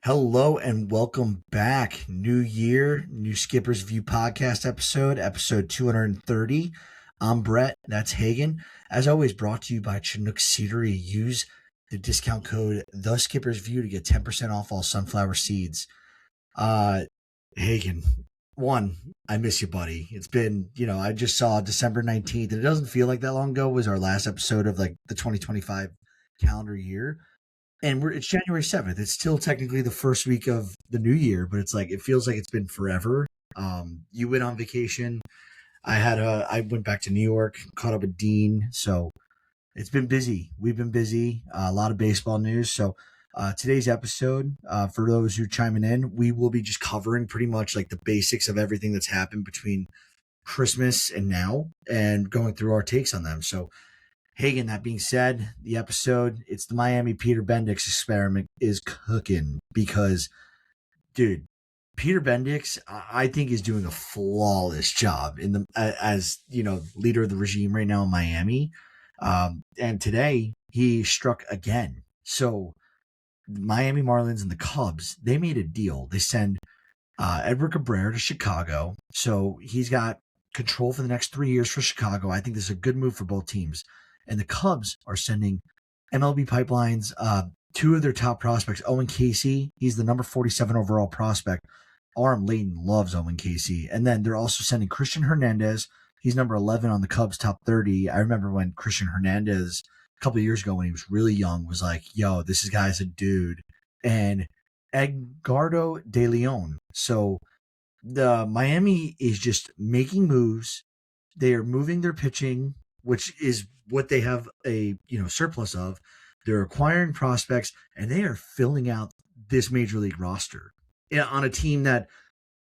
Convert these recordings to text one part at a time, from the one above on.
Hello and welcome back. New year, new Skipper's View podcast episode 230. I'm Brett, that's Hagen. As always, brought to you by Chinook Seedery. Use the discount code The Skipper's View to get 10% off all sunflower seeds. Hagen, one, I miss you, buddy. It's been, I just saw December 19th, and it doesn't feel like that long ago was our last episode of like the 2025 calendar year. And it's January 7th. It's still technically the first week of the new year, but it's like it feels like it's been forever. You went on vacation. I went back to New York, caught up with Dean. So it's been busy. We've been busy. A lot of baseball news. So today's episode, for those who chiming in, we will be just covering pretty much like the basics of everything that's happened between Christmas and now, and going through our takes on them. So Hagen, that being said, the episode, it's the Miami Peter Bendix experiment is cooking because, dude, Peter Bendix, I think, is doing a flawless job in the as leader of the regime right now in Miami. And today he struck again. So Miami Marlins and the Cubs, they made a deal. They send Edward Cabrera to Chicago. So he's got control for the next 3 years for Chicago. I think this is a good move for both teams. And the Cubs are sending MLB Pipelines two of their top prospects, Owen Casey. He's the number 47 overall prospect. Aram Layton loves Owen Casey. And then they're also sending Christian Hernandez. He's number 11 on the Cubs top 30. I remember when Christian Hernandez, a couple of years ago when he was really young, was like, yo, this guy's a dude. And Edgardo De Leon. So the Miami is just making moves. They are moving their pitching, which is what they have a surplus of. They're acquiring prospects, and they are filling out this major league roster on a team that,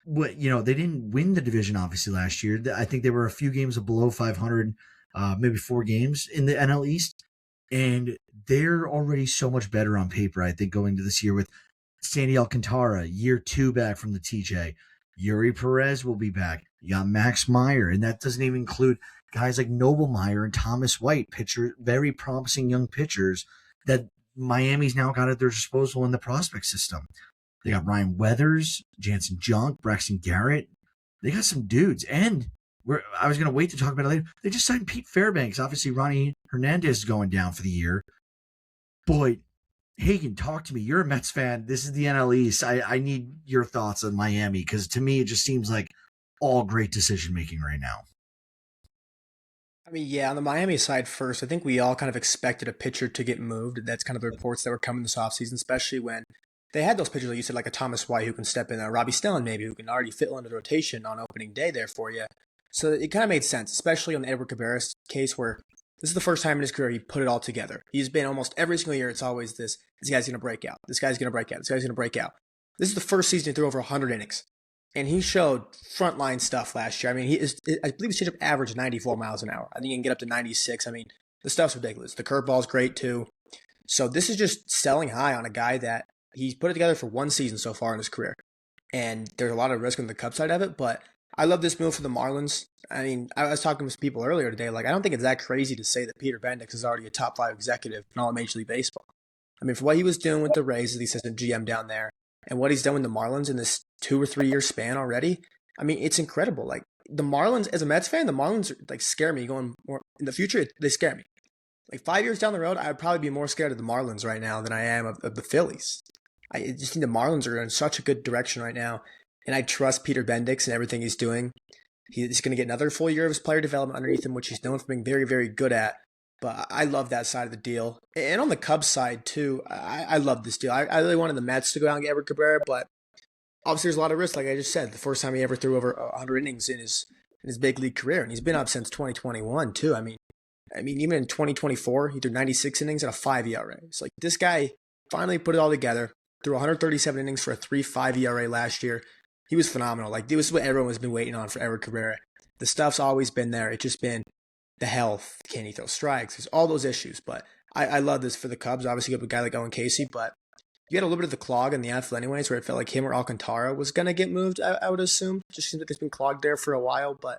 they didn't win the division obviously last year. I think they were a few games below 500, maybe 4 games in the NL East, and they're already so much better on paper. I think going to this year with Sandy Alcantara, year 2 back from the TJ. Yuri Perez will be back. You got Max Meyer, and that doesn't even include guys like Noblemeyer and Thomas White, very promising young pitchers that Miami's now got at their disposal in the prospect system. They got Ryan Weathers, Jansen Junk, Braxton Garrett. They got some dudes. And I was going to wait to talk about it later. They just signed Pete Fairbanks. Obviously, Ronnie Hernandez is going down for the year. Boy, Hagen, talk to me. You're a Mets fan. This is the NL East. I need your thoughts on Miami, because to me, it just seems like all great decision-making right now. I mean, yeah, on the Miami side first, I think we all kind of expected a pitcher to get moved. That's kind of the reports that were coming this offseason, especially when they had those pitchers, like you said, like a Thomas White who can step in, Robbie Stellan maybe, who can already fit into the rotation on opening day there for you. So it kind of made sense, especially on the Edward Cabrera case, where this is the first time in his career he put it all together. He's been almost every single year, it's always this guy's going to break out. This guy's going to break out. This guy's going to break out. This is the first season he threw over 100 innings. And he showed frontline stuff last year. I mean, I believe his changeup averaged 94 miles an hour. I think he can get up to 96. I mean, the stuff's ridiculous. The curveball's great too. So this is just selling high on a guy that he's put it together for one season so far in his career. And there's a lot of risk on the Cubs side of it, but I love this move for the Marlins. I mean, I was talking with people earlier today. Like, I don't think it's that crazy to say that Peter Bendix is already a top 5 executive in all of Major League Baseball. I mean, for what he was doing with the Rays as the assistant GM down there, and what he's done with the Marlins in this 2 or 3 year span already, I mean, it's incredible. Like, the Marlins, as a Mets fan, the Marlins like scare me going more in the future. They scare me. Like 5 years down the road, I'd probably be more scared of the Marlins right now than I am of the Phillies. I just think the Marlins are in such a good direction right now, and I trust Peter Bendix and everything he's doing. He's going to get another full year of his player development underneath him, which he's known for being very, very good at. But I love that side of the deal. And on the Cubs side, too, I love this deal. I really wanted the Mets to go out and get Edward Cabrera, but obviously there's a lot of risk, like I just said. The first time he ever threw over 100 innings in his big league career, and he's been up since 2021, too. I mean, even in 2024, he threw 96 innings and a 5 ERA. It's like this guy finally put it all together, threw 137 innings for a 3.5 ERA last year. He was phenomenal. Like, this is what everyone has been waiting on for Edward Cabrera. The stuff's always been there. It's just been the health. Can he throw strikes? There's all those issues. But I love this for the Cubs. Obviously, you have a guy like Owen Casey, but you had a little bit of the clog in the outfield anyways, where it felt like him or Alcantara was going to get moved, I would assume. Just seems like it's been clogged there for a while. But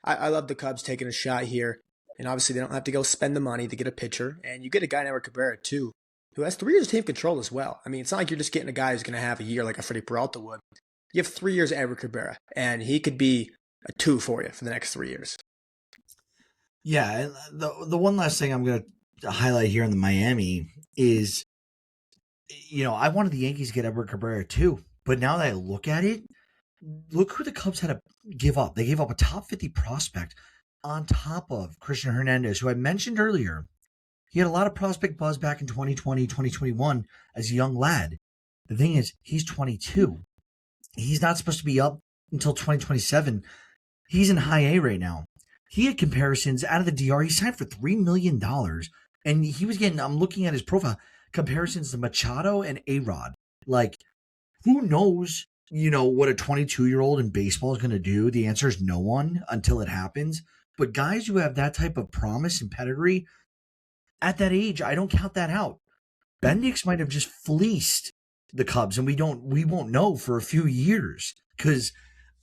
I love the Cubs taking a shot here. And obviously, they don't have to go spend the money to get a pitcher. And you get a guy in Edward Cabrera, too, who has 3 years of team control as well. I mean, it's not like you're just getting a guy who's going to have a year like a Freddie Peralta would. You have 3 years of Edward Cabrera, and he could be a 2 for you for the next 3 years. Yeah, and the one last thing I'm going to highlight here in the Miami is, I wanted the Yankees to get Edward Cabrera too, but now that I look at it, look who the Cubs had to give up. They gave up a top 50 prospect on top of Christian Hernandez, who I mentioned earlier. He had a lot of prospect buzz back in 2020, 2021 as a young lad. The thing is, he's 22. He's not supposed to be up until 2027. He's in high A right now. He had comparisons out of the DR. He signed for $3 million. And he was getting, I'm looking at his profile, comparisons to Machado and A-Rod. Like, who knows, what a 22-year-old in baseball is going to do? The answer is no one until it happens. But guys who have that type of promise and pedigree, at that age, I don't count that out. Bendix might have just fleeced the Cubs, and we won't know for a few years, because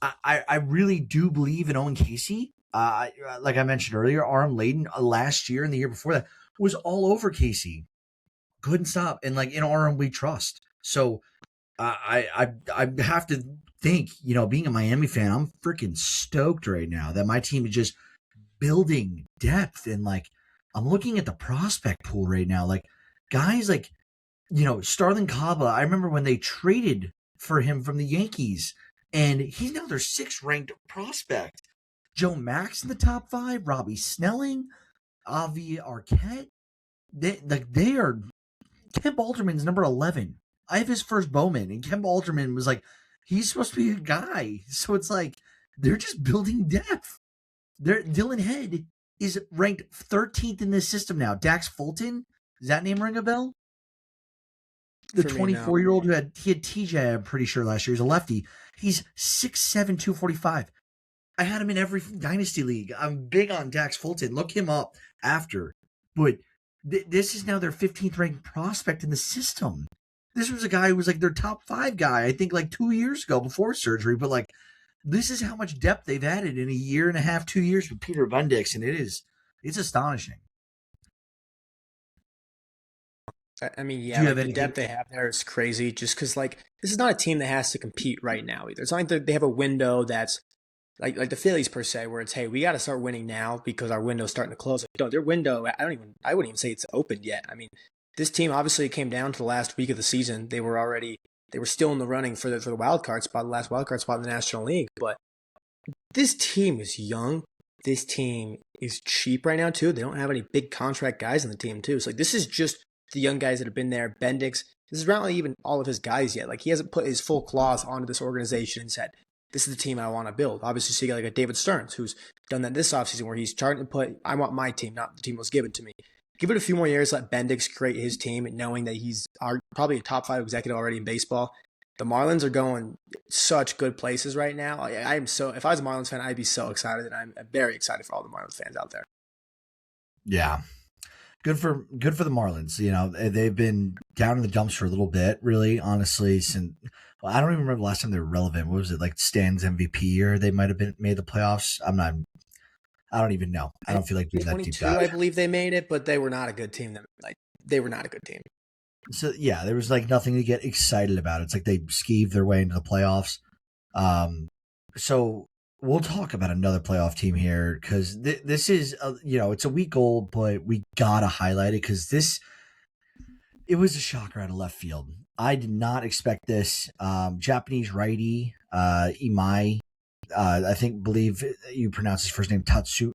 I really do believe in Owen Casey. Like I mentioned earlier, Aram Layden last year and the year before that was all over Casey. Couldn't stop, and like in Aram we trust. So I have to think, being a Miami fan, I'm freaking stoked right now that my team is just building depth, and like I'm looking at the prospect pool right now, like guys like Starlin Caba. I remember when they traded for him from the Yankees, and he's now their 6th ranked prospect. Joe Max in the top 5, Robbie Snelling, Avi Arquette. They are. Kemp Alderman's number 11. I have his first Bowman, and Kemp Alderman was like, he's supposed to be a guy. So it's like they're just building depth. Dylan Head is ranked 13th in this system now. Dax Fulton, does that name ring a bell? The 24-year-old who had TJ, I'm pretty sure last year. He's a lefty. He's 6'7", 245. I had him in every dynasty league. I'm big on Dax Fulton. Look him up after. But this is now their 15th ranked prospect in the system. This was a guy who was like their top 5 guy, I think, like 2 years ago before surgery. But like, this is how much depth they've added in a year and a half, 2 years with Peter Bendix, and it's astonishing. I mean, yeah, like the depth they have there is crazy, just because like this is not a team that has to compete right now either. It's not like they have a window that's like the Phillies per se, where it's, hey, we got to start winning now because our window's starting to close. Like, no, their window, I wouldn't even say it's opened yet. I mean, this team obviously came down to the last week of the season. They were still in the running for the wild card spot, the last wild card spot in the National League. But this team is young. This team is cheap right now too. They don't have any big contract guys on the team too. So like, this is just the young guys that have been there. Bendix, this is not even all of his guys yet. Like, he hasn't put his full claws onto this organization and said, this is the team I want to build. Obviously, so you got like a David Stearns, who's done that this offseason, where he's starting to put, I want my team, not the team that was given to me. Give it a few more years, let Bendix create his team, and knowing that he's probably a top 5 executive already in baseball. The Marlins are going such good places right now. If I was a Marlins fan, I'd be so excited, and I'm very excited for all the Marlins fans out there. Yeah. Good for the Marlins. They've been down in the dumps for a little bit, really, honestly. Since I don't even remember the last time they were relevant. What was it, like Stan's MVP year? They might have made the playoffs. I don't even know. I don't feel like doing that deep dive. I believe they made it, but they were not a good team. They were not a good team. So yeah, there was like nothing to get excited about. It's like they skeeved their way into the playoffs. So we'll talk about another playoff team here, because this is, it's a week old, but we gotta highlight it because it was a shocker out of left field. I did not expect this. Japanese righty, Imai, believe you pronounce his first name Tatsuya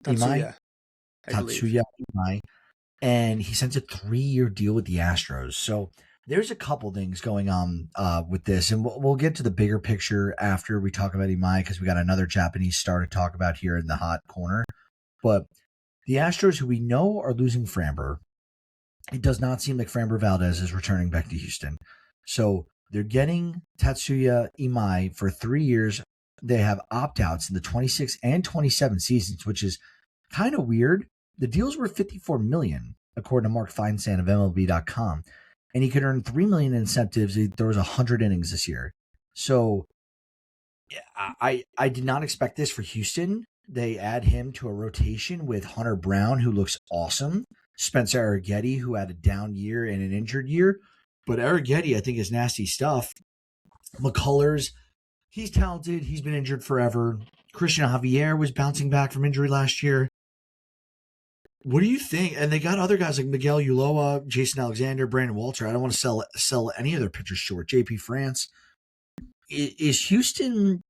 Imai. Tatsuya Imai. And he signs a 3-year deal with the Astros. So there's a couple things going on with this, and we'll get to the bigger picture after we talk about Imai, because we got another Japanese star to talk about here in the hot corner. But the Astros, who we know are losing Framber, it does not seem like Framber Valdez is returning back to Houston. So they're getting Tatsuya Imai for 3 years. They have opt-outs in the 26 and 27 seasons, which is kind of weird. The deals were $54 million, according to Mark Feinsand of MLB.com. And he could earn $3 million in incentives. There was 100 innings this year. So I did not expect this for Houston. They add him to a rotation with Hunter Brown, who looks awesome. Spencer Arrighetti, who had a down year and an injured year. But Arrighetti, I think, is nasty stuff. McCullers, he's talented. He's been injured forever. Christian Javier was bouncing back from injury last year. What do you think? And they got other guys like Miguel Ulloa, Jason Alexander, Brandon Walter. I don't want to sell any of their pitchers short. JP France. Is Houston,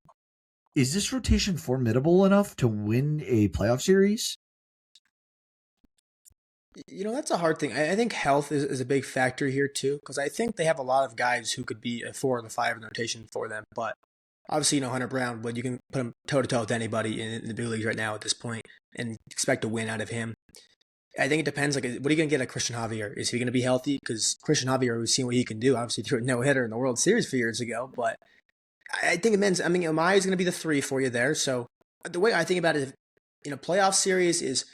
is this rotation formidable enough to win a playoff series? That's a hard thing. I think health is a big factor here too, because I think they have a lot of guys who could be a 4 and a 5 in the rotation for them. But obviously, Hunter Brown, but you can put him toe to toe with anybody in the big leagues right now at this point and expect a win out of him. I think it depends. Like, what are you going to get at Christian Javier? Is he going to be healthy? Because Christian Javier, we've seen what he can do. Obviously, threw a no-hitter in the World Series a few years ago. But I think it depends. I mean, Amaya is going to be the 3 for you there. So the way I think about it in a playoff series is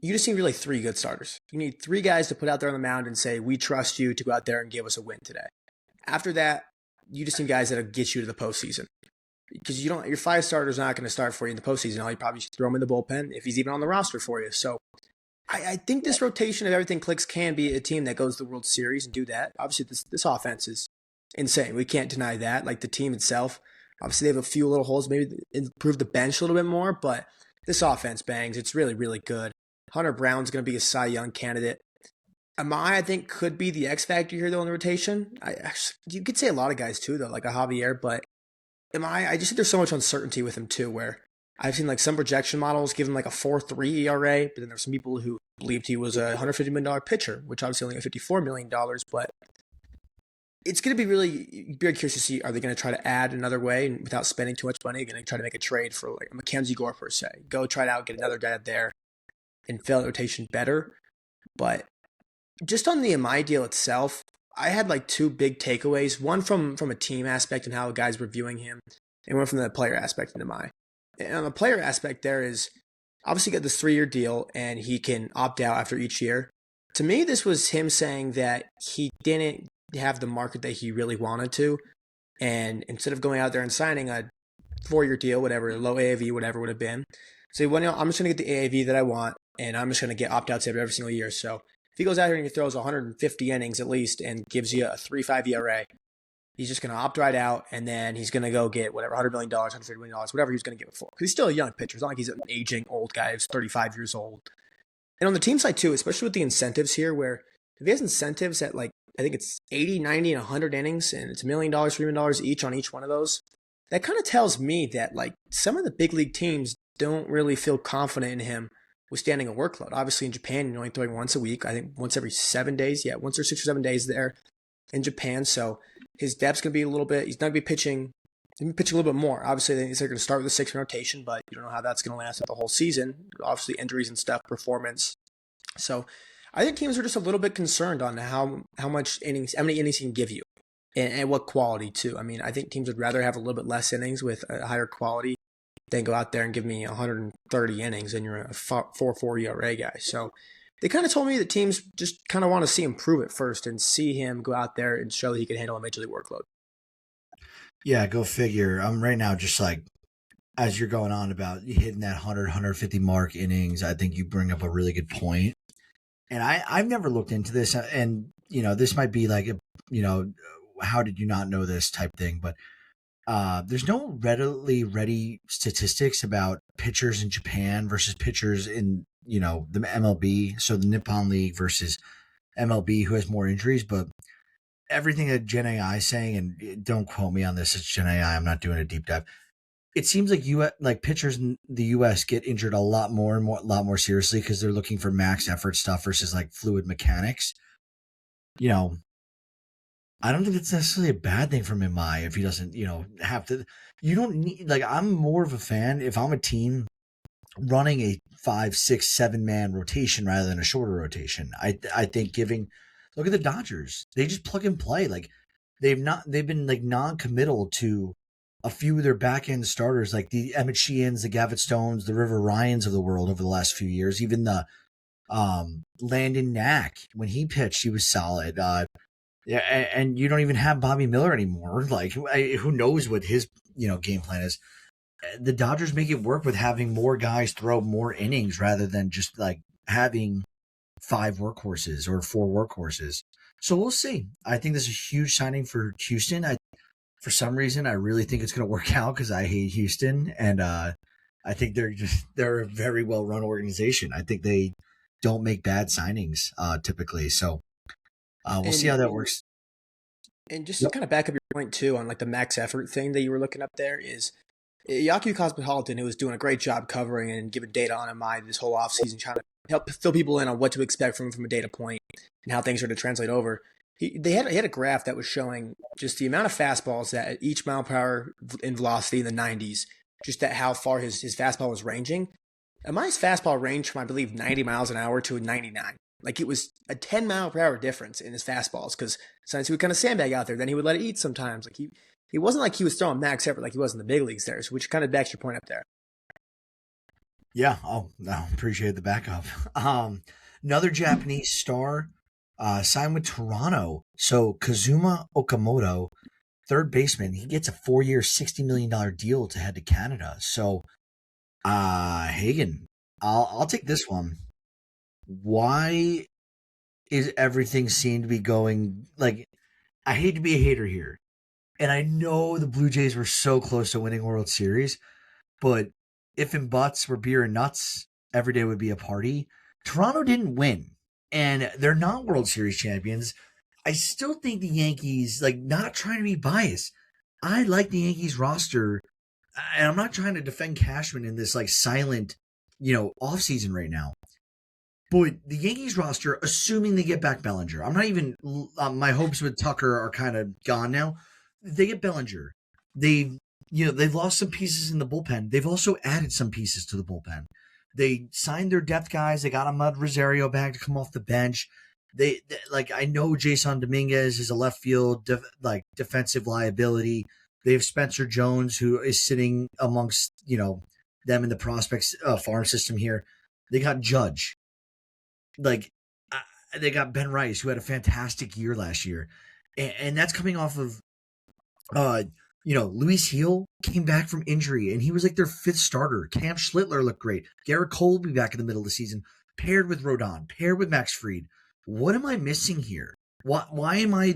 you just need really 3 good starters. You need 3 guys to put out there on the mound and say, we trust you to go out there and give us a win today. After that, you just need guys that'll get you to the postseason. Because your 5 starter's not going to start for you in the postseason. You probably should throw him in the bullpen if he's even on the roster for you. So I think this rotation, if everything clicks, can be a team that goes to the World Series and do that. Obviously, this offense is insane. We can't deny that. Like the team itself, obviously they have a few little holes, maybe improve the bench a little bit more, but this offense bangs. It's really, really good. Hunter Brown's going to be a Cy Young candidate. Amaya, I think, could be the X factor here, though, in the rotation. You could say a lot of guys, too, though, like a Javier, but I just think there's so much uncertainty with him, too, where I've seen like some projection models give him like a 4.3 ERA, but then there's some people who believed he was a $150 million pitcher, which obviously only got $54 million, but it's going to be really very curious to see, are they going to try to add another way without spending too much money? Going to try to make a trade for like a Mackenzie Gore, per se. Go try it out, get another guy out there and fill the rotation better. But just on the MI deal itself, I had like 2 big takeaways. One from a team aspect and how guys were viewing him, and one from the player aspect in MI. And on the player aspect, there is obviously got this 3-year deal and he can opt out after each year. To me, this was him saying that he didn't have the market that he really wanted to. And instead of going out there and signing a 4-year deal, whatever, low AAV, whatever would have been, say, well, I'm just going to get the AAV that I want and I'm just going to get opt-outs every single year. So if he goes out here and he throws 150 innings at least and gives you a 3.5 ERA, he's just going to opt right out, and then he's going to go get whatever, $100 million, $150 million, whatever he's going to get it for. Because he's still a young pitcher. It's not like he's an aging old guy who's 35 years old. And on the team side, too, especially with the incentives here, where if he has incentives at like, I think it's 80, 90, and 100 innings, and it's $1 million, $3 million each on each one of those, that kind of tells me that like some of the big league teams don't really feel confident in him withstanding a workload. Obviously, in Japan, you're only throwing once a week. I think once every 7 days. Yeah, once or 6 or 7 days there in Japan. So his depth's going to be a little bit, he's not going to be pitching, he's going to be pitching a little bit more. Obviously, they're going to start with a 6-man rotation, but you don't know how that's going to last the whole season. Obviously, injuries and stuff, performance. So I think teams are just a little bit concerned on how much innings, how many innings he can give you and what quality too. I mean, I think teams would rather have a little bit less innings with a higher quality than go out there and give me 130 innings and you're a 4.4 ERA guy. So they kind of told me that teams just kind of want to see him prove it first and see him go out there and show that he can handle a major league workload. Yeah, go figure. I'm right now just like, as you're going on about hitting that 100, 150 mark innings, I think you bring up a really good point. And I've never looked into this, and, this might be like, how did you not know this type thing, but there's no ready statistics about pitchers in Japan versus pitchers in, the MLB. So the Nippon League versus MLB, who has more injuries. But everything that Gen AI is saying, and don't quote me on this, it's Gen AI. I'm not doing a deep dive. It seems like pitchers in the U.S. get injured a lot more seriously because they're looking for max effort stuff versus like fluid mechanics. I don't think it's necessarily a bad thing from MI if he doesn't, have to. You don't need, like, I'm more of a fan if I'm a team running a 5, 6, 7-man rotation rather than a shorter rotation. I think look at the Dodgers. They just plug and play. Like, they've been like non-committal to a few of their back end starters, like the Emmett Sheehan's, the Gavitt Stones, the River Ryans of the world over the last few years. Even the Landon Knack, when he pitched, he was solid. Yeah, and you don't even have Bobby Miller anymore. Like, who knows what his game plan is? The Dodgers make it work with having more guys throw more innings rather than just like having 5 workhorses or 4 workhorses. So we'll see. I think this is a huge signing for Houston. For some reason, I really think it's going to work out because I hate Houston, and I think they're a very well run organization. I think they don't make bad signings typically. So we'll see how that works. And just to Yep. kind of back up your point too on like the max effort thing that you were looking up there is Yaku Cosmopolitan, who was doing a great job covering and giving data on MI this whole offseason, trying to help fill people in on what to expect from a data point and how things are to translate over. He had a graph that was showing just the amount of fastballs that at each mile per hour in velocity in the 90s, just at how far his fastball was ranging. MI's fastball ranged from, I believe, 90 miles an hour to 99. Like it was a 10 mile per hour difference in his fastballs because sometimes he would kind of sandbag out there. Then he would let it eat sometimes. Like he wasn't like he was throwing max effort like he was in the big leagues there, so which kind of backs your point up there. Yeah. Oh, no, appreciate the backup. Another Japanese star signed with Toronto. So Kazuma Okamoto, third baseman, he gets a 4-year, $60 million deal to head to Canada. So, Hagen, I'll take this one. Why is everything seem to be going like? I hate to be a hater here, and I know the Blue Jays were so close to winning World Series, but if in buts were beer and nuts, every day would be a party. Toronto didn't win, and they're not World Series champions. I still think the Yankees, like, not trying to be biased. I like the Yankees roster, and I'm not trying to defend Cashman in this like silent, offseason right now. But the Yankees roster, assuming they get back Bellinger, I'm not even. My hopes with Tucker are kind of gone now. They get Bellinger. They've lost some pieces in the bullpen. They've also added some pieces to the bullpen. They signed their depth guys. They got Ahmad Rosario back to come off the bench. I know Jason Dominguez is a left field defensive liability. They have Spencer Jones, who is sitting amongst them in the prospects farm system here. They got Judge. They got Ben Rice, who had a fantastic year last year, and that's coming off of, Luis Heel came back from injury, and he was like their 5th starter. Cam Schlittler looked great. Garrett Cole will be back in the middle of the season, paired with Rodon, paired with Max Fried. What am I missing here? Why am I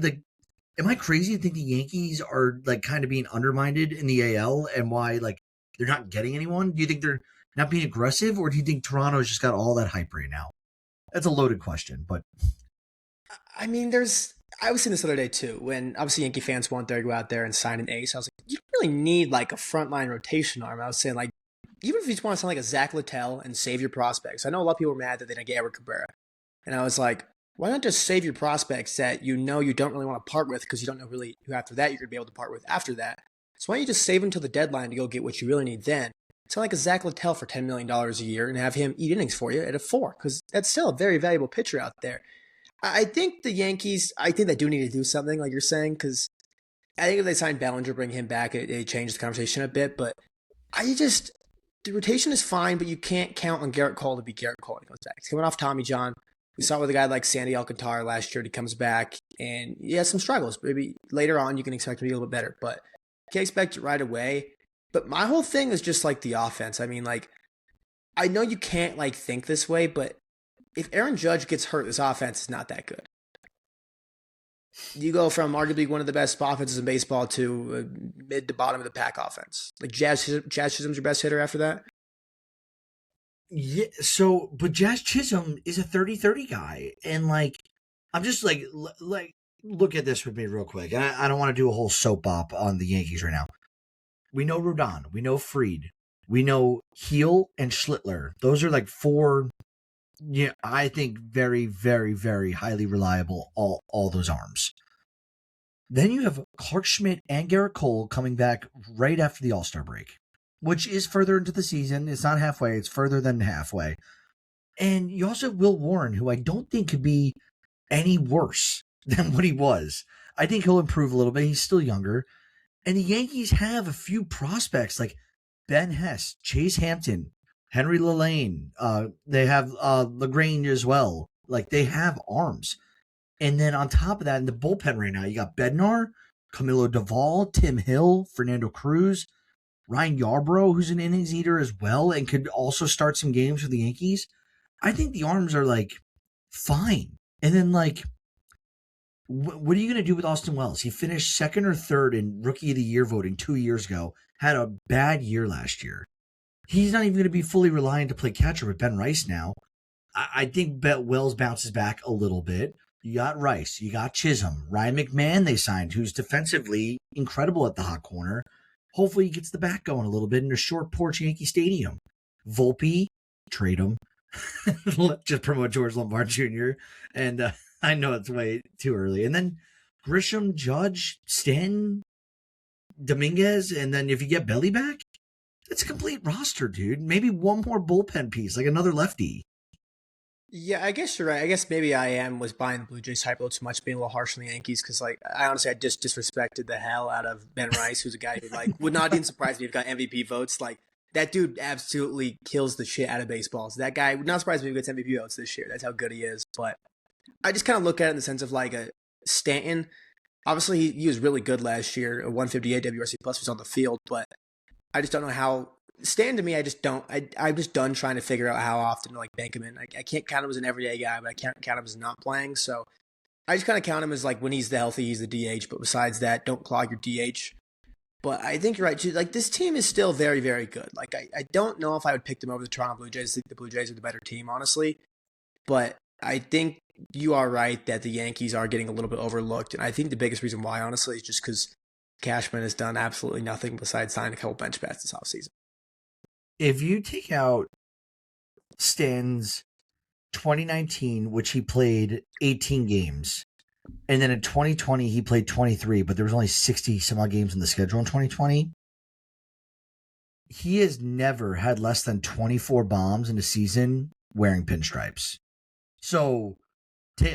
am I crazy to think the Yankees are like kind of being undermined in the AL, and why they're not getting anyone? Do you think they're not being aggressive, or do you think Toronto's just got all that hype right now? That's a loaded question, but I mean, I was saying this the other day too, when obviously Yankee fans want to go out there and sign an ace. I was like, you don't really need like a frontline rotation arm. I was saying like, even if you just want to sign like a Zach Littell and save your prospects. I know a lot of people were mad that they didn't get Edward Cabrera, and I was like, why not just save your prospects that you don't really want to part with because you don't know really who after that you're going to be able to part with after that. So why don't you just save until the deadline to go get what you really need then? Sign like a Zach Littell for $10 million a year and have him eat innings for you at a 4, because that's still a very valuable pitcher out there. I think the Yankees, they do need to do something like you're saying, because I think if they sign Bellinger, bring him back, it changes the conversation a bit. But the rotation is fine, but you can't count on Garrett Cole to be Garrett Cole when he comes back. He's coming off Tommy John. We saw with a guy like Sandy Alcantara last year. He comes back and he has some struggles. Maybe later on you can expect him to be a little bit better, but you can't expect it right away. But my whole thing is just like the offense. I mean, I know you can't think this way, but if Aaron Judge gets hurt, this offense is not that good. You go from arguably one of the best offenses in baseball to mid to bottom of the pack offense. Like Jazz Chisholm's your best hitter after that? yeah. So, but Jazz Chisholm is a 30-30 guy, and I'm just look at this with me real quick. And I don't want to do a whole soap op on the Yankees right now. We know Rodon, we know Fried, we know Heel and Schlittler. Those are 4. Yeah, I think very, very, very highly reliable. All those arms. Then you have Clark Schmidt and Garrett Cole coming back right after the All-Star break, which is further into the season. It's not halfway; it's further than halfway. And you also have Will Warren, who I don't think could be any worse than what he was. I think he'll improve a little bit. He's still younger. And the Yankees have a few prospects like Ben Hess, Chase Hampton, Henry Lillane. They have LaGrange as well. They have arms. And then on top of that, in the bullpen right now, you got Bednar, Camilo Doval, Tim Hill, Fernando Cruz, Ryan Yarbrough, who's an innings eater as well and could also start some games for the Yankees. I think the arms are fine. And then, like, what are you going to do with Austin Wells? He finished second or third in Rookie of the Year voting 2 years ago, had a bad year last year. He's not even going to be fully reliant to play catcher with Ben Rice now. I think Wells bounces back a little bit. You got Rice, you got Chisholm, Ryan McMahon they signed, who's defensively incredible at the hot corner. Hopefully he gets the back going a little bit in a short porch Yankee Stadium. Volpe, trade him. Just promote George Lombard Jr. And I know it's way too early. And then Grisham, Judge, Stanton, Dominguez, and then if you get Belly back, it's a complete roster, dude. Maybe one more bullpen piece, like another lefty. Yeah, I guess you're right. I guess maybe I was buying the Blue Jays hype a little too much, being a little harsh on the Yankees, because like I honestly just disrespected the hell out of Ben Rice, who's a guy who like would not even surprise me if he got MVP votes. Like that dude absolutely kills the shit out of baseballs. That guy would not surprise me if he gets MVP votes this year. That's how good he is. But I just kind of look at it in the sense of like a Stanton. Obviously, he was really good last year, a 158 WRC plus was on the field, but I just don't know how. Stanton to me, I just don't. I'm just done trying to figure out how often to like bank him in. I can't count him as an everyday guy, but I can't count him as not playing. So I just kind of count him as like when he's the healthy, he's the DH. But besides that, don't clog your DH. But I think you're right too. Like this team is still very, very good. Like I don't know if I would pick them over the Toronto Blue Jays. I think the Blue Jays are the better team, honestly. But I think you are right that the Yankees are getting a little bit overlooked, and I think the biggest reason why, honestly, is just because Cashman has done absolutely nothing besides sign a couple bench bats this offseason. If you take out Stan's 2019, which he played 18 games, and then in 2020 he played 23, but there was only 60 some odd games in the schedule in 2020. He has never had less than 24 bombs in a season wearing pinstripes. So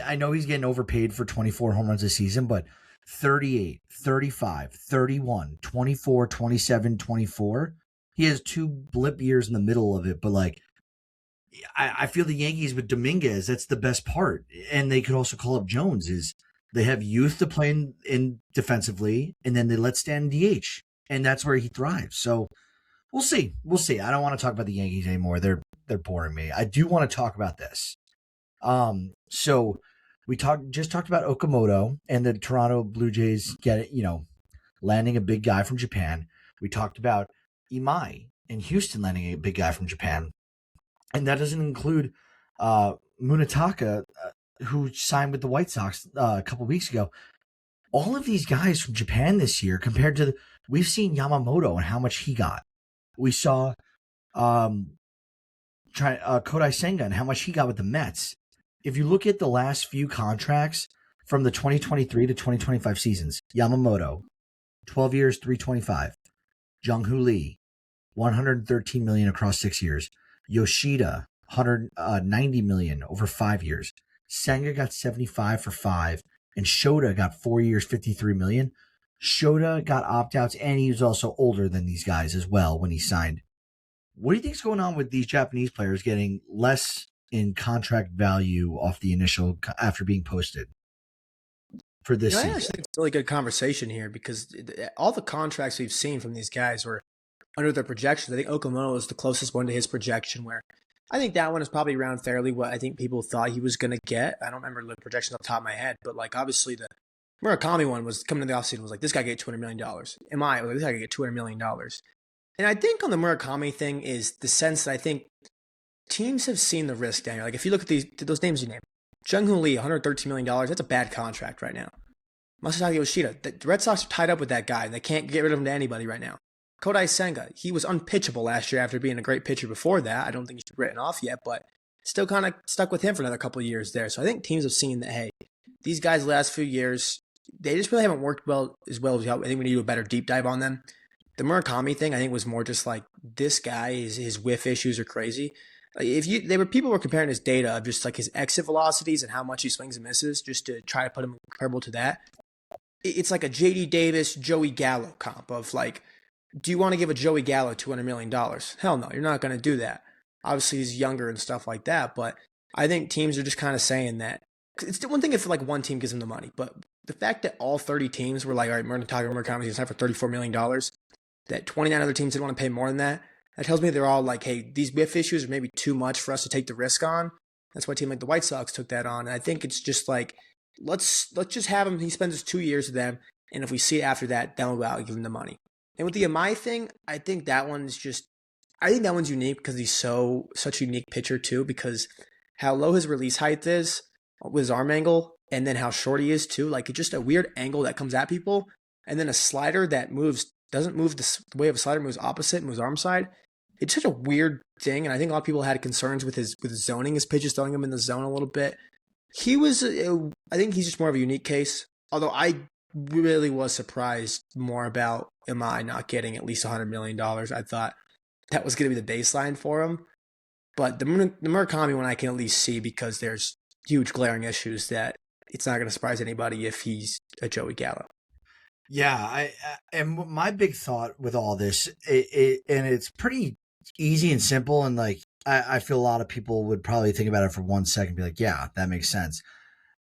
I know he's getting overpaid for 24 home runs a season, but 38, 35, 31, 24, 27, 24. He has two blip years in the middle of it, but like I feel the Yankees with Dominguez, that's the best part. And they could also call up Jones, is they have youth to play in defensively, and then they let Stan DH. And that's where he thrives. So we'll see. We'll see. I don't want to talk about the Yankees anymore. They're boring me. I do want to talk about this. So we just talked about Okamoto and the Toronto Blue Jays landing a big guy from Japan. We talked about Imai in Houston landing a big guy from Japan. And that doesn't include Munetaka, who signed with the White Sox a couple weeks ago. All of these guys from Japan this year, compared to we've seen Yamamoto and how much he got. We saw Kodai Senga and how much he got with the Mets. If you look at the last few contracts from the 2023 to 2025 seasons, Yamamoto, 12 years, 325. Jung-Hoo Lee, $113 million across 6 years. Yoshida, $190 million over 5 years. Senga got 75 for 5, and Shota got 4 years, $53 million. Shota got opt-outs, and he was also older than these guys as well when he signed. What do you think is going on with these Japanese players getting less in contract value off the initial after being posted for this season? I actually think it's a really good conversation here because all the contracts we've seen from these guys were under their projections. I think Okamoto is the closest one to his projection, where I think that one is probably around fairly what I think people thought he was going to get. I don't remember the projections off the top of my head, but like obviously the Murakami one was coming in the offseason was like, this guy get $200 million. This guy could get $200 million. And I think on the Murakami thing is the sense that I think teams have seen the risk, Daniel. Like if you look at those names you named, Jung-Hoo Lee, $113 million, that's a bad contract right now. Masataka Yoshida, the Red Sox are tied up with that guy, and they can't get rid of him to anybody right now. Kodai Senga, he was unpitchable last year after being a great pitcher before that. I don't think he should be written off yet, but still kind of stuck with him for another couple of years there. So I think teams have seen that, hey, these guys the last few years, they just really haven't worked as well as I think we need to do a better deep dive on them. The Murakami thing, I think, was more just like this guy, his whiff issues are crazy. Like people were comparing his data of just like his exit velocities and how much he swings and misses, just to try to put him comparable to that. It's like a JD Davis, Joey Gallo comp of like, do you want to give a Joey Gallo $200 million? Hell no, you're not going to do that. Obviously, he's younger and stuff like that, but I think teams are just kind of saying that. It's the one thing if like one team gives him the money, but the fact that all 30 teams were like, all right, Murakami's going to sign for $34 million, that 29 other teams didn't want to pay more than that, that tells me they're all like, hey, these whiff issues are maybe too much for us to take the risk on. That's why a team like the White Sox took that on. And I think it's just like let's just have him. He spends his 2 years with them, and if we see it after that, then we'll go out and give him the money. And with the Amai thing, I think that one's just I think that one's unique because he's such a unique pitcher too. Because how low his release height is with his arm angle, and then how short he is too. Like it's just a weird angle that comes at people, and then a slider that doesn't move the way of a slider, moves opposite, moves arm side. It's such a weird thing, and I think a lot of people had concerns with his zoning, his pitches, throwing him in the zone a little bit. I think he's just more of a unique case. Although I really was surprised more about Amai not getting at least $100 million. I thought that was going to be the baseline for him. But the Murakami one I can at least see because there's huge glaring issues that it's not going to surprise anybody if he's a Joey Gallo. Yeah, and my big thought with all this, and it's pretty easy and simple, and like I feel a lot of people would probably think about it for 1 second, and be like, yeah, that makes sense.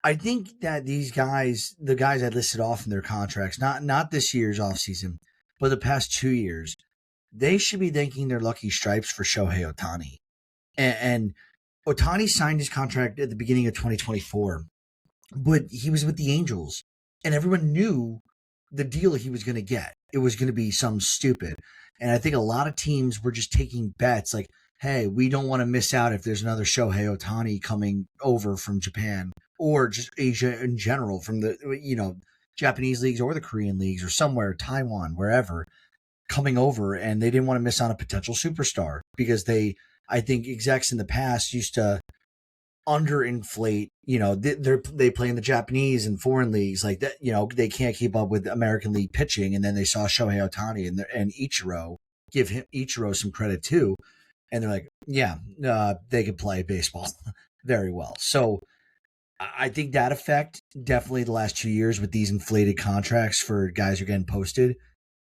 I think that these guys, the guys I listed off in their contracts, not this year's offseason, but the past 2 years, they should be thanking their lucky stripes for Shohei Ohtani. And Ohtani signed his contract at the beginning of 2024, but he was with the Angels, and everyone knew the deal he was going to get. It was going to be some stupid. And I think a lot of teams were just taking bets like, hey, we don't want to miss out if there's another Shohei Ohtani coming over from Japan or just Asia in general from the, Japanese leagues or the Korean leagues or somewhere, Taiwan, wherever, coming over. And they didn't want to miss on a potential superstar because I think execs in the past used to underinflate, they play in the Japanese and foreign leagues like that, they can't keep up with American League pitching. And then they saw Shohei Ohtani and Ichiro, give him Ichiro some credit too. And they're like, yeah, they could play baseball very well. So I think that effect, definitely the last 2 years with these inflated contracts for guys who are getting posted,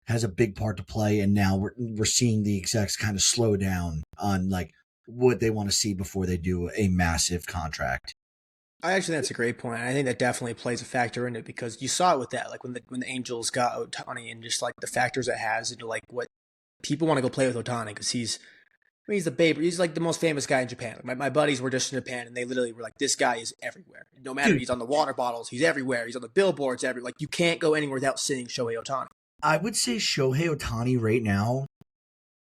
has a big part to play. And now we're seeing the execs kind of slow down on like what they want to see before they do a massive contract. I actually think that's a great point. I think that definitely plays a factor in it because you saw it with that, like when the Angels got Ohtani and just like the factors it has into like what people want to go play with Ohtani because he's the babe. He's like the most famous guy in Japan. Like my buddies were just in Japan and they literally were like, this guy is everywhere. No matter, he's on the water bottles, he's everywhere. He's on the billboards, everywhere. Like you can't go anywhere without seeing Shohei Ohtani. I would say Shohei Ohtani right now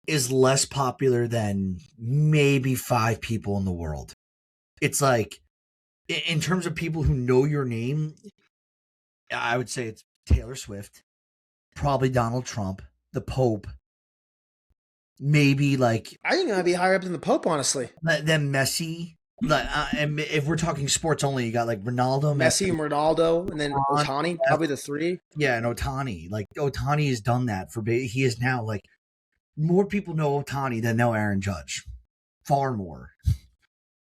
is less popular than maybe 5 people in the world. It's like, in terms of people who know your name, I would say it's Taylor Swift, probably Donald Trump, the Pope, maybe like... I think it might be higher up than the Pope, honestly. Then Messi. And if we're talking sports only, you got like Ronaldo, Messi, and Ronaldo, and then Ohtani, probably the 3. Yeah, and Ohtani. Like, Ohtani has done that he is now like... More people know Ohtani than know Aaron Judge. Far more.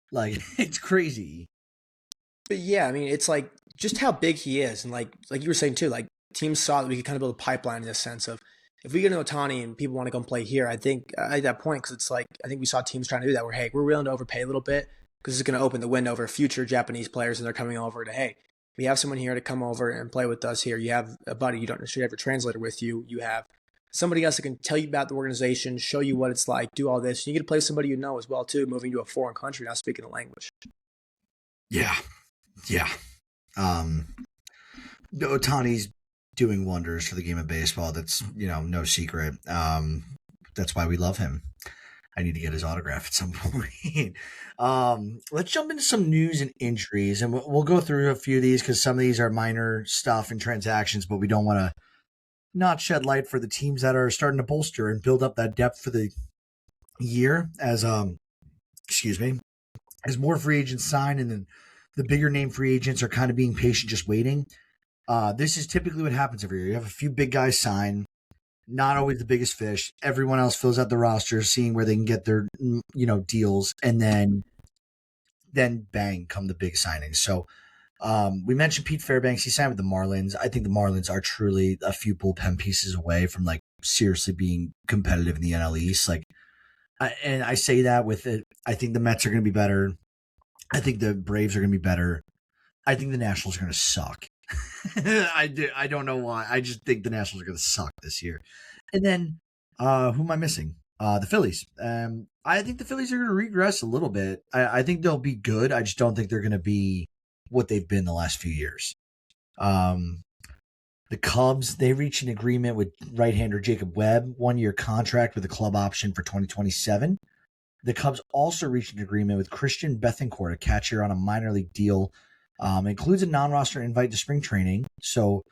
Like, it's crazy. But yeah, I mean, it's like just how big he is. And like you were saying too, like teams saw that we could kind of build a pipeline in the sense of if we get an Ohtani and people want to come play here, I think at that point, because it's like, I think we saw teams trying to do that where, hey, we're willing to overpay a little bit because it's going to open the window for future Japanese players and they're coming over to, hey, we have someone here to come over and play with us here. You have a buddy, you don't necessarily have your translator with you. You have somebody else that can tell you about the organization, show you what it's like, do all this. You get to play somebody you know as well, too, moving to a foreign country, not speaking the language. Yeah. Yeah. Ohtani's doing wonders for the game of baseball. That's, no secret. That's why we love him. I need to get his autograph at some point. Let's jump into some news and injuries, and we'll go through a few of these because some of these are minor stuff and transactions, but we don't want to not shed light for the teams that are starting to bolster and build up that depth for the year as more free agents sign and then the bigger name free agents are kind of being patient, just waiting. This is typically what happens every year. You have a few big guys sign, not always the biggest fish. Everyone else fills out the roster, seeing where they can get their, deals. And then bang, come the big signings. So, we mentioned Pete Fairbanks. He signed with the Marlins. I think the Marlins are truly a few bullpen pieces away from like seriously being competitive in the NL East. Like, and I say that with it. I think the Mets are going to be better. I think the Braves are going to be better. I think the Nationals are going to suck. I don't know why. I just think the Nationals are going to suck this year. And then, who am I missing? The Phillies. I think the Phillies are going to regress a little bit. I think they'll be good. I just don't think they're going to be what they've been the last few years. Um, the Cubs, they reached an agreement with right-hander Jacob Webb, 1-year contract with a club option for 2027. The Cubs also reached an agreement with Christian Bethancourt, a catcher, on a minor league deal. Includes a non-roster invite to spring training. So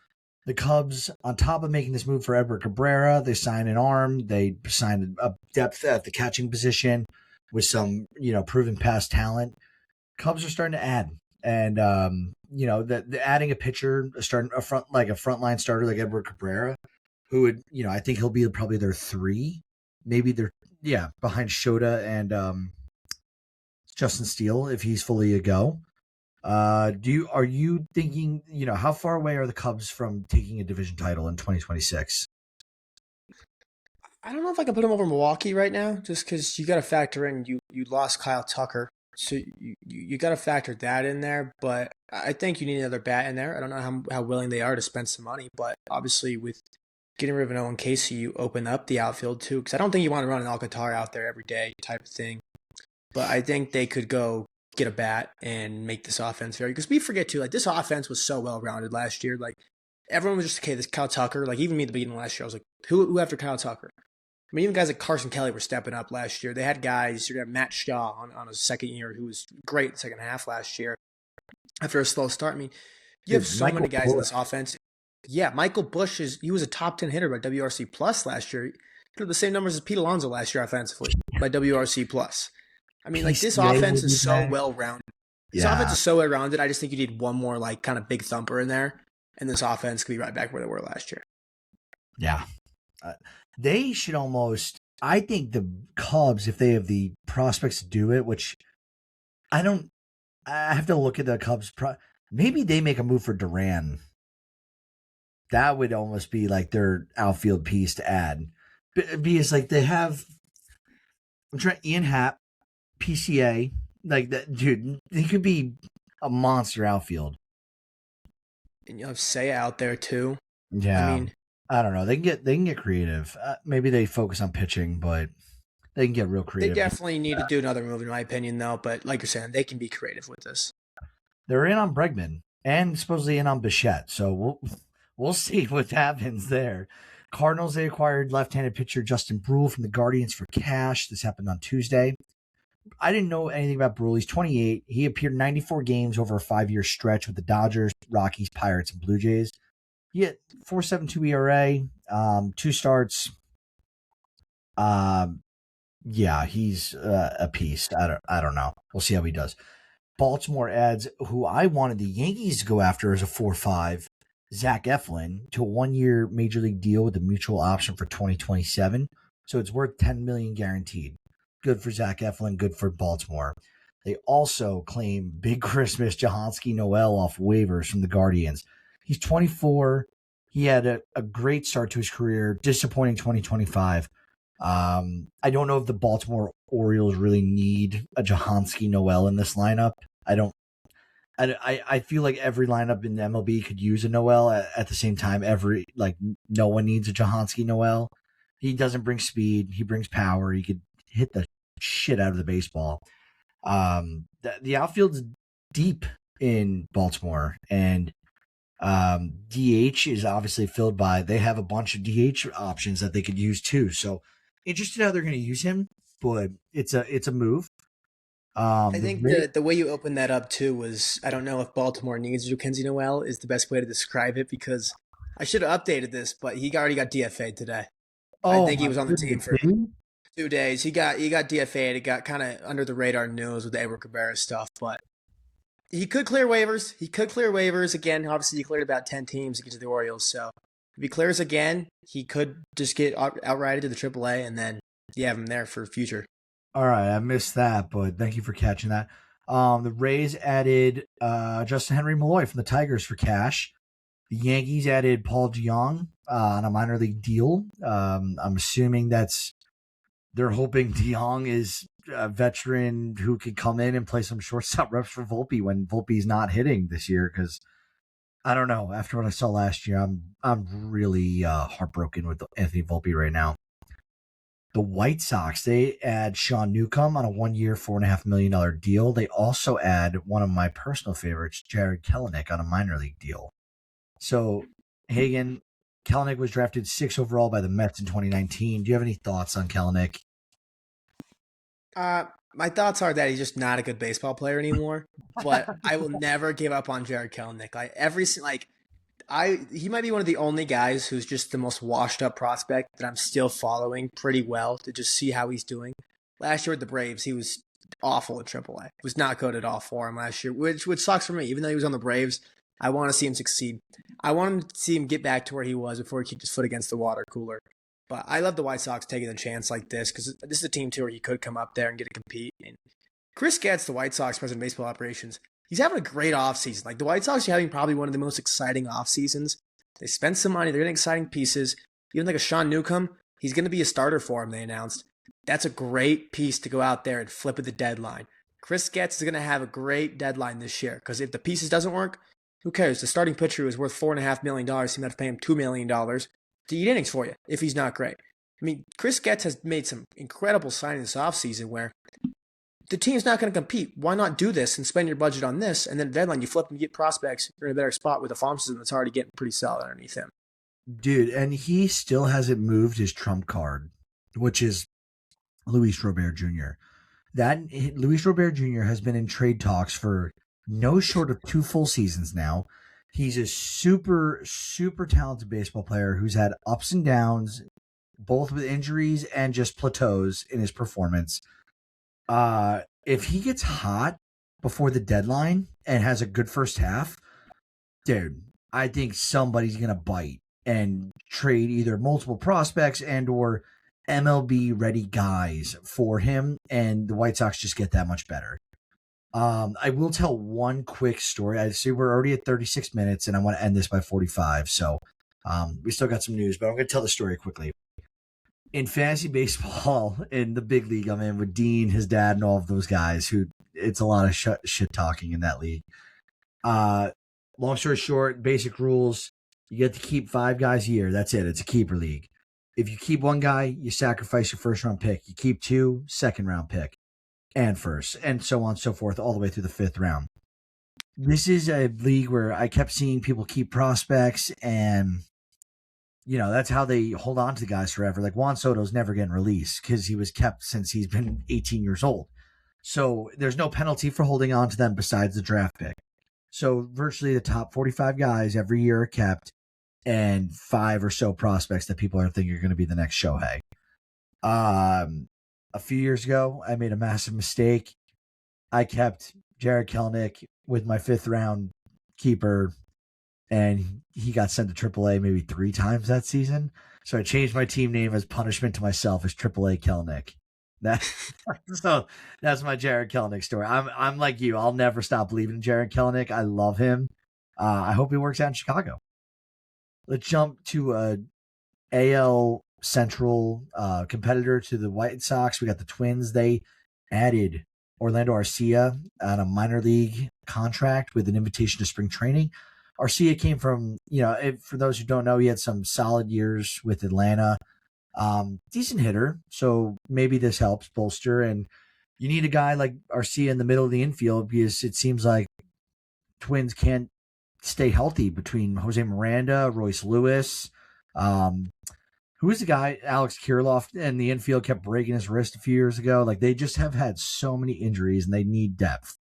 the Cubs, on top of making this move for Edward Cabrera, they signed an arm. They signed a depth at the catching position with some, proven past talent. Cubs are starting to add, and the adding a pitcher, starting a frontline starter like Edward Cabrera, who would, I think he'll be probably their 3, maybe behind Shota and Justin Steele if he's fully a go. Are you thinking, how far away are the Cubs from taking a division title in 2026? I don't know if I can put them over Milwaukee right now, just because you got to factor in you lost Kyle Tucker, so you got to factor that in there. But I think you need another bat in there. I don't know how willing they are to spend some money, but obviously with getting rid of an Owen Casey, you open up the outfield too, because I don't think you want to run an Alcantara out there every day type of thing. But I think they could go get a bat and make this offense very, because we forget too, like this offense was so well rounded last year. Like everyone was just, okay, this Kyle Tucker, like even me at the beginning of last year, I was like, who after Kyle Tucker? I mean, even guys like Carson Kelly were stepping up last year. They had guys, you're going to have Matt Shaw on his second year, who was great in the second half last year after a slow start. I mean, you have so many guys in this offense. Yeah, Michael Bush he was a top 10 hitter by WRC plus last year. He had the same numbers as Pete Alonso last year offensively by WRC plus. I mean, like this offense is so well rounded. This offense is so well rounded. I just think you need one more like kind of big thumper in there, and this offense could be right back where they were last year. Yeah, they should almost. I think the Cubs, if they have the prospects to do it, which I don't. I have to look at the Cubs. Maybe they make a move for Duran. That would almost be like their outfield piece to add, because like they have. I'm trying Ian Happ, PCA, like that dude. He could be a monster outfield. And you have Seiya out there too. Yeah, I mean, I don't know. They can get creative. Maybe they focus on pitching, but they can get real creative. They definitely need to do another move, in my opinion, though. But like you're saying, they can be creative with this. They're in on Bregman and supposedly in on Bichette, so we'll see what happens there. Cardinals, they acquired left-handed pitcher Justin Brule from the Guardians for cash. This happened on Tuesday. I didn't know anything about Brule. He's 28. He appeared 94 games over a 5-year stretch with the Dodgers, Rockies, Pirates, and Blue Jays. He had 4.72 ERA, 2 starts. Yeah, he's a piece. I don't know. We'll see how he does. Baltimore adds who I wanted the Yankees to go after as a 4-5, Zach Eflin, to a 1-year major league deal with a mutual option for 2027. So it's worth $10 million guaranteed. Good for Zach Eflin, good for Baltimore. They also claim Big Christmas Jahanski Noel off waivers from the Guardians. He's 24. He had a great start to his career. Disappointing 2025. I don't know if the Baltimore Orioles really need a Jahanski Noel in this lineup. I feel like every lineup in the MLB could use a Noel at the same time. No one needs a Jahanski Noel. He doesn't bring speed. He brings power. He could hit the shit out of the baseball. The outfield's deep in Baltimore, and DH is obviously filled by. They have a bunch of DH options that they could use too. So interested how they're going to use him, but it's a move. I think the way you opened that up too was, I don't know if Baltimore needs Jackenzie Noel is the best way to describe it, because I should have updated this, but he already got DFA'd today. I think he was on the team for 2 days. He got DFA'd. It got kind of under the radar news with the Edward Cabrera stuff, but he could clear waivers. Again, obviously he cleared about 10 teams to get to the Orioles, so if he clears again, he could just get outrighted to the AAA, and then you have him there for future. All right, I missed that, but thank you for catching that. The Rays added Justin Henry Malloy from the Tigers for cash. The Yankees added Paul DeJong on a minor league deal. I'm assuming they're hoping DeJong is a veteran who could come in and play some shortstop reps for Volpe when Volpe's not hitting this year, because I don't know. After what I saw last year, I'm really heartbroken with Anthony Volpe right now. The White Sox, they add Sean Newcomb on a 1-year, $4.5 million deal. They also add one of my personal favorites, Jared Kelenic, on a minor league deal. So, Hagen, Kelenic was drafted 6th overall by the Mets in 2019. Do you have any thoughts on Kelenic? My thoughts are that he's just not a good baseball player anymore. But I will never give up on Jared Kelenic. He might be one of the only guys who's just the most washed up prospect that I'm still following pretty well to just see how he's doing. Last year with the Braves, he was awful at AAA. It was not good at all for him last year, which sucks for me. Even though he was on the Braves, I want to see him succeed. I want him to see him get back to where he was before he kicked his foot against the water cooler. But I love the White Sox taking a chance like this because this is a team too where he could come up there and get to compete. And Chris Getz, the White Sox president of baseball operations, he's having a great offseason. Like the White Sox are having probably one of the most exciting off seasons. They spent some money, they're getting exciting pieces. Even like a Sean Newcomb, he's going to be a starter for him, they announced. That's a great piece to go out there and flip at the deadline. Chris Getz is going to have a great deadline this year because if the pieces doesn't work, who cares? The starting pitcher is worth $4.5 million. You might have to pay him $2 million to eat innings for you if he's not great. I mean, Chris Getz has made some incredible signings this offseason where the team's not going to compete. Why not do this and spend your budget on this? And then deadline, you flip and get prospects. You're in a better spot with a farm system that's already getting pretty solid underneath him. Dude, and he still hasn't moved his trump card, which is Luis Robert Jr. That Luis Robert Jr. has been in trade talks for no short of 2 full seasons now. He's a super, super talented baseball player who's had ups and downs, both with injuries and just plateaus in his performance. If he gets hot before the deadline and has a good first half, dude, I think somebody's gonna bite and trade either multiple prospects and or MLB ready guys for him, and the White Sox just get that much better. I will tell one quick story. I see we're already at 36 minutes, and I want to end this by 45. So we still got some news, but I'm going to tell the story quickly. In fantasy baseball, in the big league I'm in with Dean, his dad, and all of those guys, who it's a lot of shit talking in that league. Long story short, basic rules: you get to keep 5 guys a year. That's it. It's a keeper league. If you keep 1 guy, you sacrifice your first round pick. You keep 2, second round pick, and first, and so on and so forth, all the way through the 5th round. This is a league where I kept seeing people keep prospects, and that's how they hold on to the guys forever. Like Juan Soto's never getting released because he was kept since he's been 18 years old. So there's no penalty for holding on to them besides the draft pick. So virtually the top 45 guys every year are kept, and 5 or so prospects that people are thinking are going to be the next Shohei. A few years ago, I made a massive mistake. I kept Jared Kelenic with my 5th round keeper, and he got sent to AAA maybe 3 times that season. So I changed my team name as punishment to myself as AAA Kelenic. So that's my Jared Kelenic story. I'm like you. I'll never stop believing in Jared Kelenic. I love him. I hope he works out in Chicago. Let's jump to a AL Central competitor to the White Sox. We got the Twins. They added Orlando Arcia on a minor league contract with an invitation to spring training. Arcia came from, for those who don't know, he had some solid years with Atlanta. Decent hitter, so maybe this helps bolster. And you need a guy like Arcia in the middle of the infield because it seems like Twins can't stay healthy between Jose Miranda, Royce Lewis. Who is the guy? Alex Kirilloff in the infield kept breaking his wrist a few years ago. Like they just have had so many injuries and they need depth.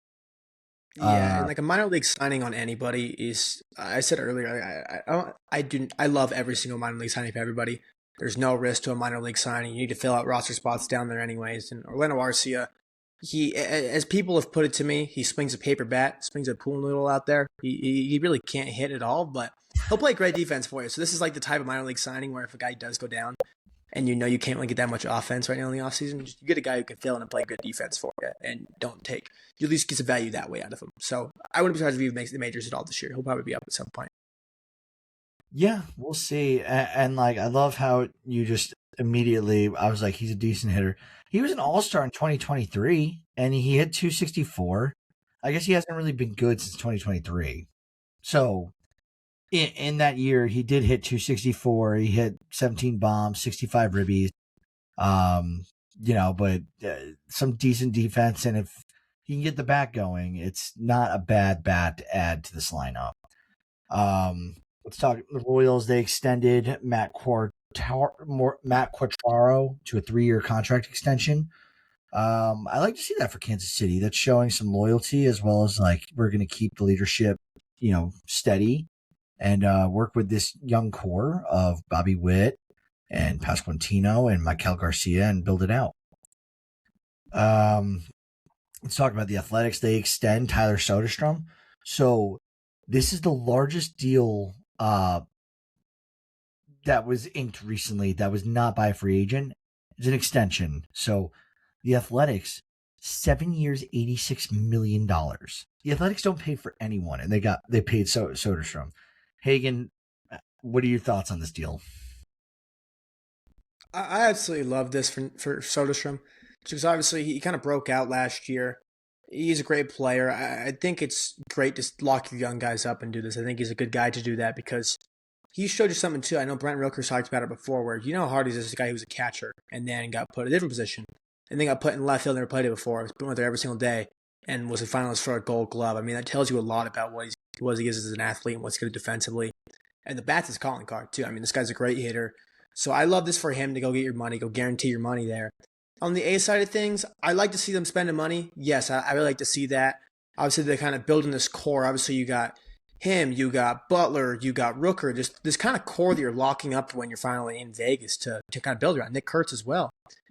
Yeah, and like a minor league signing on anybody is, I said earlier, I love every single minor league signing for everybody. There's no risk to a minor league signing. You need to fill out roster spots down there anyways. And Orlando Arcia, he, as people have put it to me, he swings a paper bat, swings a pool noodle out there. He really can't hit at all, but he'll play great defense for you. So this is like the type of minor league signing where if a guy does go down and you can't really get that much offense right now in the offseason, you get a guy who can fill in and play good defense for you and you at least get some value that way out of him. So I wouldn't be surprised if he makes the majors at all this year. He'll probably be up at some point. Yeah, we'll see. And like, I love how you just immediately, I was like, he's a decent hitter. He was an all-star in 2023 and he hit 264. I guess he hasn't really been good since 2023. So in that year, he did hit 264. He hit 17 bombs, 65 ribbies. But some decent defense, and if he can get the bat going, it's not a bad bat to add to this lineup. Let's talk the Royals. They extended Matt Quatraro to a 3-year contract extension. I like to see that for Kansas City. That's showing some loyalty, as well as like we're going to keep the leadership, steady, and work with this young core of Bobby Witt and Pasquantino and Michael Garcia and build it out. Let's talk about the Athletics. They extend Tyler Soderstrom. So this is the largest deal that was inked recently that was not by a free agent. It's an extension. So the Athletics, 7 years, $86 million. The Athletics don't pay for anyone, and they paid Soderstrom. Hagen, what are your thoughts on this deal? I absolutely love this for Soderstrom because obviously he kind of broke out last year. He's a great player. I think it's great to lock your young guys up and do this. I think he's a good guy to do that because he showed you something too. I know Brent Rooker's talked about it before, where you know how hard he is as a guy who was a catcher and then got put in a different position and then got put in left field. Never played it before. He's been there every single day and was a finalist for a Gold Glove. I mean, that tells you a lot about what he is as an athlete and what's good defensively. And the bat's his calling card too. I mean, this guy's a great hitter. So I love this for him to go get your money, go guarantee your money there. On the A side of things, I like to see them spending money. Yes, I really like to see that. Obviously, they're kind of building this core. Obviously, you got him, you got Butler, you got Rooker. Just this kind of core that you're locking up when you're finally in Vegas to kind of build around. Nick Kurtz as well.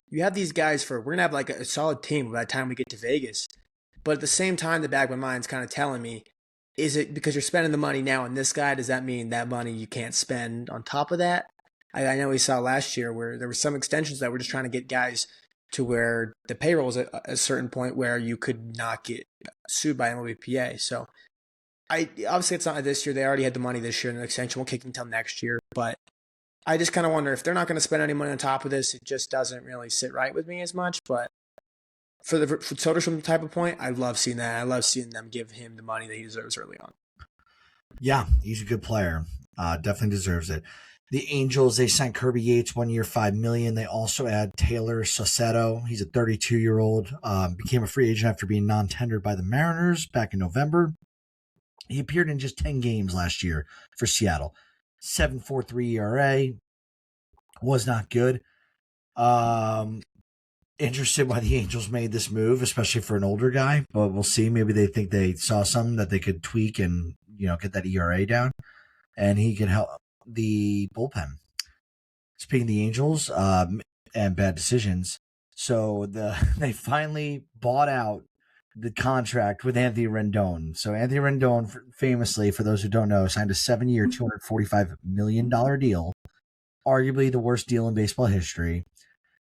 You have these guys we're going to have like a solid team by the time we get to Vegas. But at the same time, the back of my mind's kind of telling me, is it because you're spending the money now on this guy? Does that mean that money you can't spend on top of that? I know we saw last year where there were some extensions that were just trying to get guys to where the payroll was at a certain point where you could not get sued by MLBPA. So obviously it's not this year. They already had the money this year, and the extension won't kick until next year. But I just kind of wonder if they're not going to spend any money on top of this. It just doesn't really sit right with me as much. But for Soderstrom type of point, I love seeing that. I love seeing them give him the money that he deserves early on. Yeah, he's a good player. Definitely deserves it. The Angels, they signed Kirby Yates 1 year, $5 million. They also add Taylor Saucedo. He's a 32-year-old. Became a free agent after being non-tendered by the Mariners back in November. He appeared in just 10 games last year for Seattle. 7.43 ERA. Was not good. Interested why the Angels made this move, especially for an older guy. But we'll see. Maybe they think they saw something that they could tweak and get that ERA down, and he can help the bullpen. Speaking of the Angels and bad decisions, so they finally bought out the contract with Anthony Rendon. So Anthony Rendon, famously, for those who don't know, signed a 7-year, $245 million deal, arguably the worst deal in baseball history.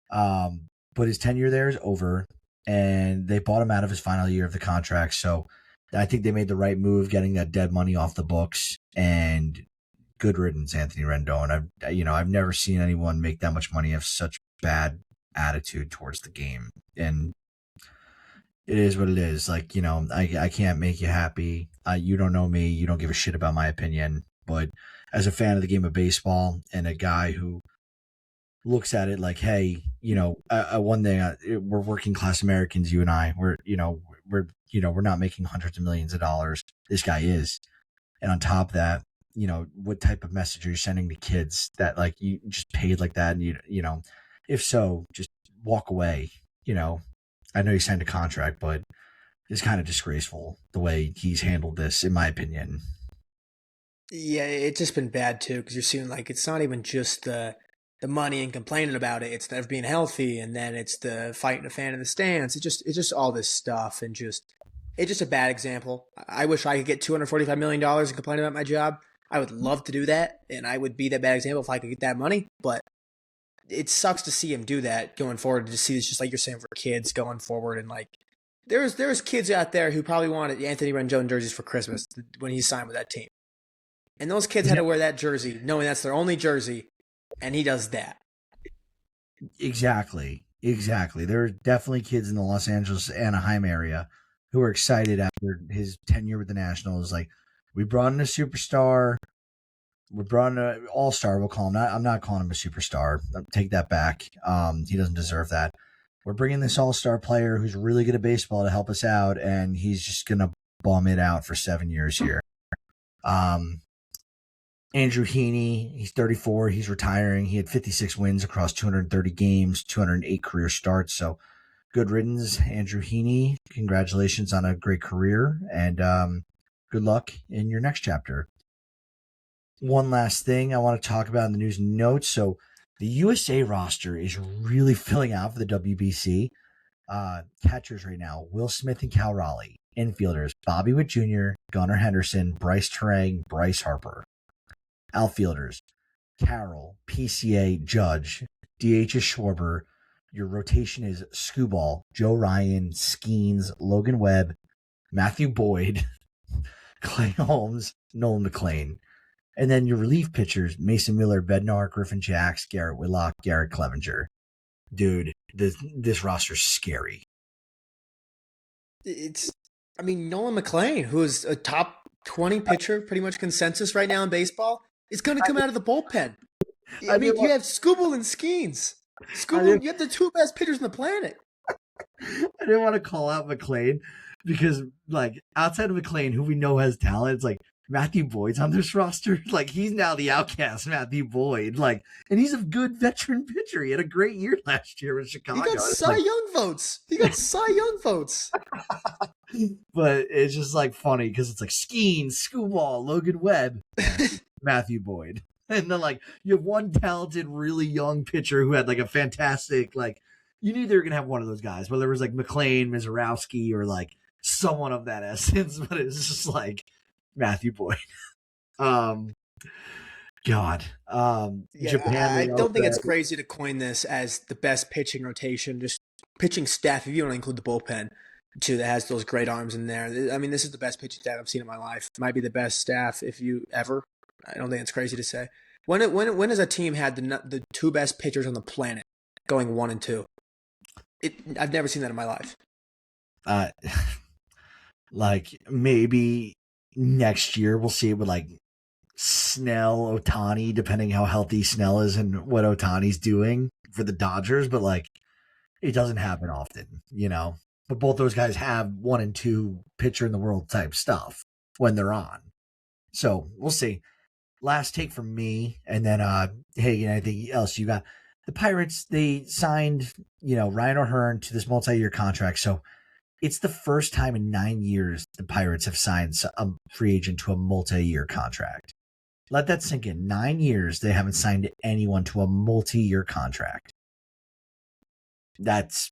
But his tenure there is over, and they bought him out of his final year of the contract. So I think they made the right move, getting that dead money off the books, and good riddance, Anthony Rendon. I've never seen anyone make that much money have such bad attitude towards the game, and it is what it is. Like, I can't make you happy. You don't know me. You don't give a shit about my opinion. But as a fan of the game of baseball and a guy who looks at it like, hey, one thing, we're working class Americans. You and I, we're not making hundreds of millions of dollars. This guy is, and on top of that, what type of message are you sending to kids that like you just paid like that, and if so, just walk away. I know you signed a contract, but it's kind of disgraceful the way he's handled this, in my opinion. Yeah, it's just been bad too because you're seeing like it's not even just the money and complaining about it. It's the being healthy, and then it's the fighting a fan in the stands. It's just all this stuff, and it's just a bad example. I wish I could get $245 million and complain about my job. I would love to do that, and I would be that bad example if I could get that money. But it sucks to see him do that going forward. To see this, just like you're saying, for kids going forward, and like there's kids out there who probably wanted Anthony Rendon jerseys for Christmas when he signed with that team, and those kids had to wear that jersey knowing that's their only jersey, and he does that. Exactly. There are definitely kids in the Los Angeles, Anaheim area who are excited after his tenure with the Nationals. Like, we brought in a superstar. We brought in an all-star. We'll call him. I'm not calling him a superstar. Take that back. He doesn't deserve that. We're bringing this all-star player who's really good at baseball to help us out, and he's just gonna bum it out for 7 years here. Andrew Heaney, he's 34. He's retiring. He had 56 wins across 230 games, 208 career starts. So good riddance, Andrew Heaney. Congratulations on a great career, and good luck in your next chapter. One last thing I want to talk about in the news and notes. So the USA roster is really filling out for the WBC. Catchers right now, Will Smith and Cal Raleigh. Infielders, Bobby Witt Jr., Gunnar Henderson, Bryce Terang, Bryce Harper. Outfielders, Carroll, PCA, Judge. DH is Schwarber. Your rotation is Skubal, Joe Ryan, Skeens, Logan Webb, Matthew Boyd, Clay Holmes, Nolan McLean. And then your relief pitchers, Mason Miller, Bednar, Griffin Jacks, Garrett Whitlock, Garrett Clevenger. Dude, this roster's scary. Nolan McLean, who is a top 20 pitcher, pretty much consensus right now in baseball, is going to come out of the bullpen. You have Skubal and Skeens. You have the two best pitchers on the planet. I didn't want to call out McLean because, like, outside of McLean, who we know has talent, it's like Matthew Boyd's on this roster. Like, he's now the outcast, Matthew Boyd. Like, and he's a good veteran pitcher. He had a great year last year with Chicago. He got Cy Young votes. But it's just like funny because it's like Skeens, Skubal, Logan Webb, Matthew Boyd. And then, like, you have one talented, really young pitcher who had, like, a fantastic, like, you knew they were going to have one of those guys, whether it was, like, McLean, Mizorowski, or, like, someone of that essence. But it's just, like, Matthew Boyd. God. Japan. I don't think it's crazy to coin this as the best pitching rotation, just pitching staff, if you don't include the bullpen, too, that has those great arms in there. I mean, this is the best pitching staff I've seen in my life. It might be the best staff if you ever. I don't think it's crazy to say. When has a team had the two best pitchers on the planet going 1 and 2? I've never seen that in my life. Like, maybe next year we'll see it with, like, Snell, Ohtani, depending how healthy Snell is and what Ohtani's doing for the Dodgers. But, like, it doesn't happen often, you know. But both those guys have 1 and 2 pitcher in the world type stuff when they're on. So we'll see. Last take from me, and then Hagen, anything else you got? The Pirates, they signed, Ryan O'Hearn to this multi-year contract. So it's the first time in 9 years the Pirates have signed a free agent to a multi-year contract. Let that sink in. 9 years they haven't signed anyone to a multi-year contract. That's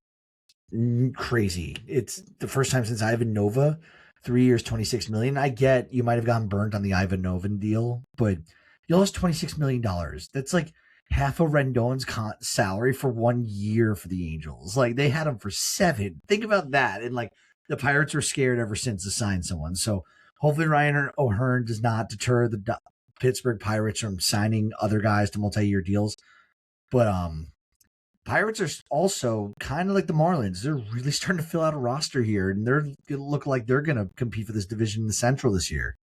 crazy. It's the first time since Ivan Nova. 3 years, $26 million. I get you might have gotten burnt on the Ivan Novan deal, but you lost $26 million. That's like half of Rendon's salary for 1 year for the Angels. Like, they had him for 7. Think about that. And, like, the Pirates were scared ever since to sign someone. So hopefully Ryan O'Hearn does not deter the Pittsburgh Pirates from signing other guys to multi-year deals. But Pirates are also kind of like the Marlins. They're really starting to fill out a roster here, and they're going to look like they're going to compete for this division in the Central this year.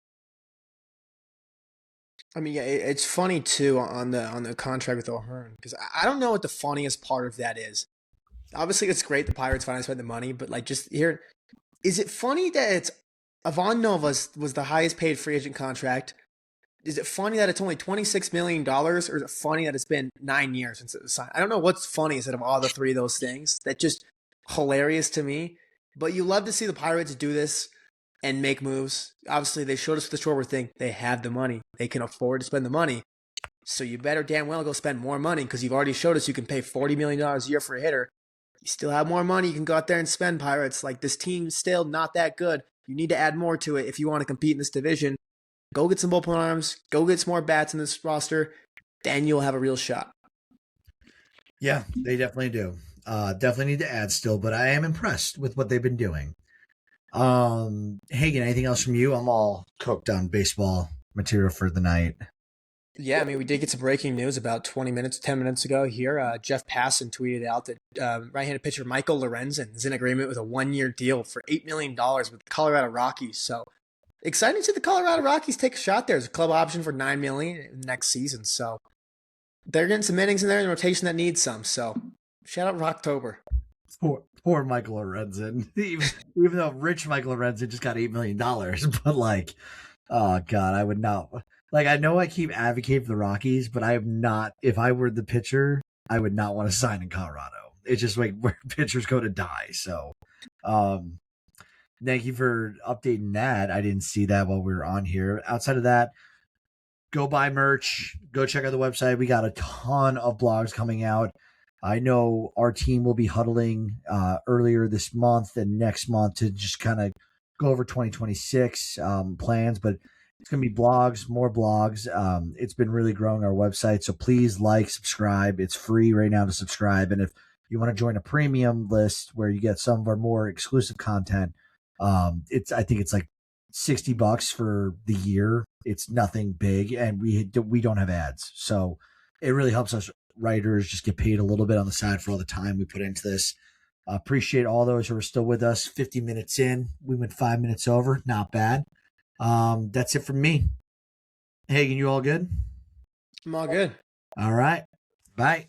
I mean, yeah, it's funny too on the contract with O'Hearn, because I don't know what the funniest part of that is. Obviously, it's great the Pirates finally spent the money, but, like, just here, is it funny that it's Ivan Nova was the highest paid free agent contract? Is it funny that it's only $26 million, or is it funny that it's been 9 years since it was signed? I don't know what's funniest out of all the three of those things. That's just hilarious to me. But you love to see the Pirates do this and make moves. Obviously, they showed us the Schwarber thing. They have the money. They can afford to spend the money. So you better damn well go spend more money, because you've already showed us you can pay $40 million a year for a hitter. You still have more money you can go out there and spend, Pirates. Like, this team's still not that good. You need to add more to it if you want to compete in this division. Go get some bullpen arms. Go get some more bats in this roster. Then you'll have a real shot. Yeah, they definitely do. Definitely need to add still, but I am impressed with what they've been doing. Hagen, anything else from you? I'm all cooked on baseball material for the night. Yeah, I mean, we did get some breaking news about 10 minutes ago here. Jeff Passan tweeted out that right-handed pitcher Michael Lorenzen is in agreement with a 1-year deal for $8 million with the Colorado Rockies. So exciting to see the Colorado Rockies take a shot there. There's a club option for $9 million next season, so they're getting some innings in there in the rotation that needs some. So shout out Rocktober. Poor Michael Lorenzen. Even though rich Michael Lorenzen just got $8 million, but like, oh God, I would not. Like, I know I keep advocating for the Rockies, but I am not. If I were the pitcher, I would not want to sign in Colorado. It's just like where pitchers go to die. So, thank you for updating that. I didn't see that while we were on here. Outside of that, go buy merch. Go check out the website. We got a ton of blogs coming out. I know our team will be huddling earlier this month and next month to just kind of go over 2026 plans, but it's going to be blogs, more blogs. It's been really growing our website. So please like, subscribe. It's free right now to subscribe. And if you want to join a premium list where you get some of our more exclusive content, I think it's like $60 for the year. It's nothing big, and we don't have ads. So it really helps us writers just get paid a little bit on the side for all the time we put into this. Appreciate all those who are still with us. 50 minutes in, we went 5 minutes over. Not bad. That's it from me. Hagen, you all good? I'm all good. All right. Bye.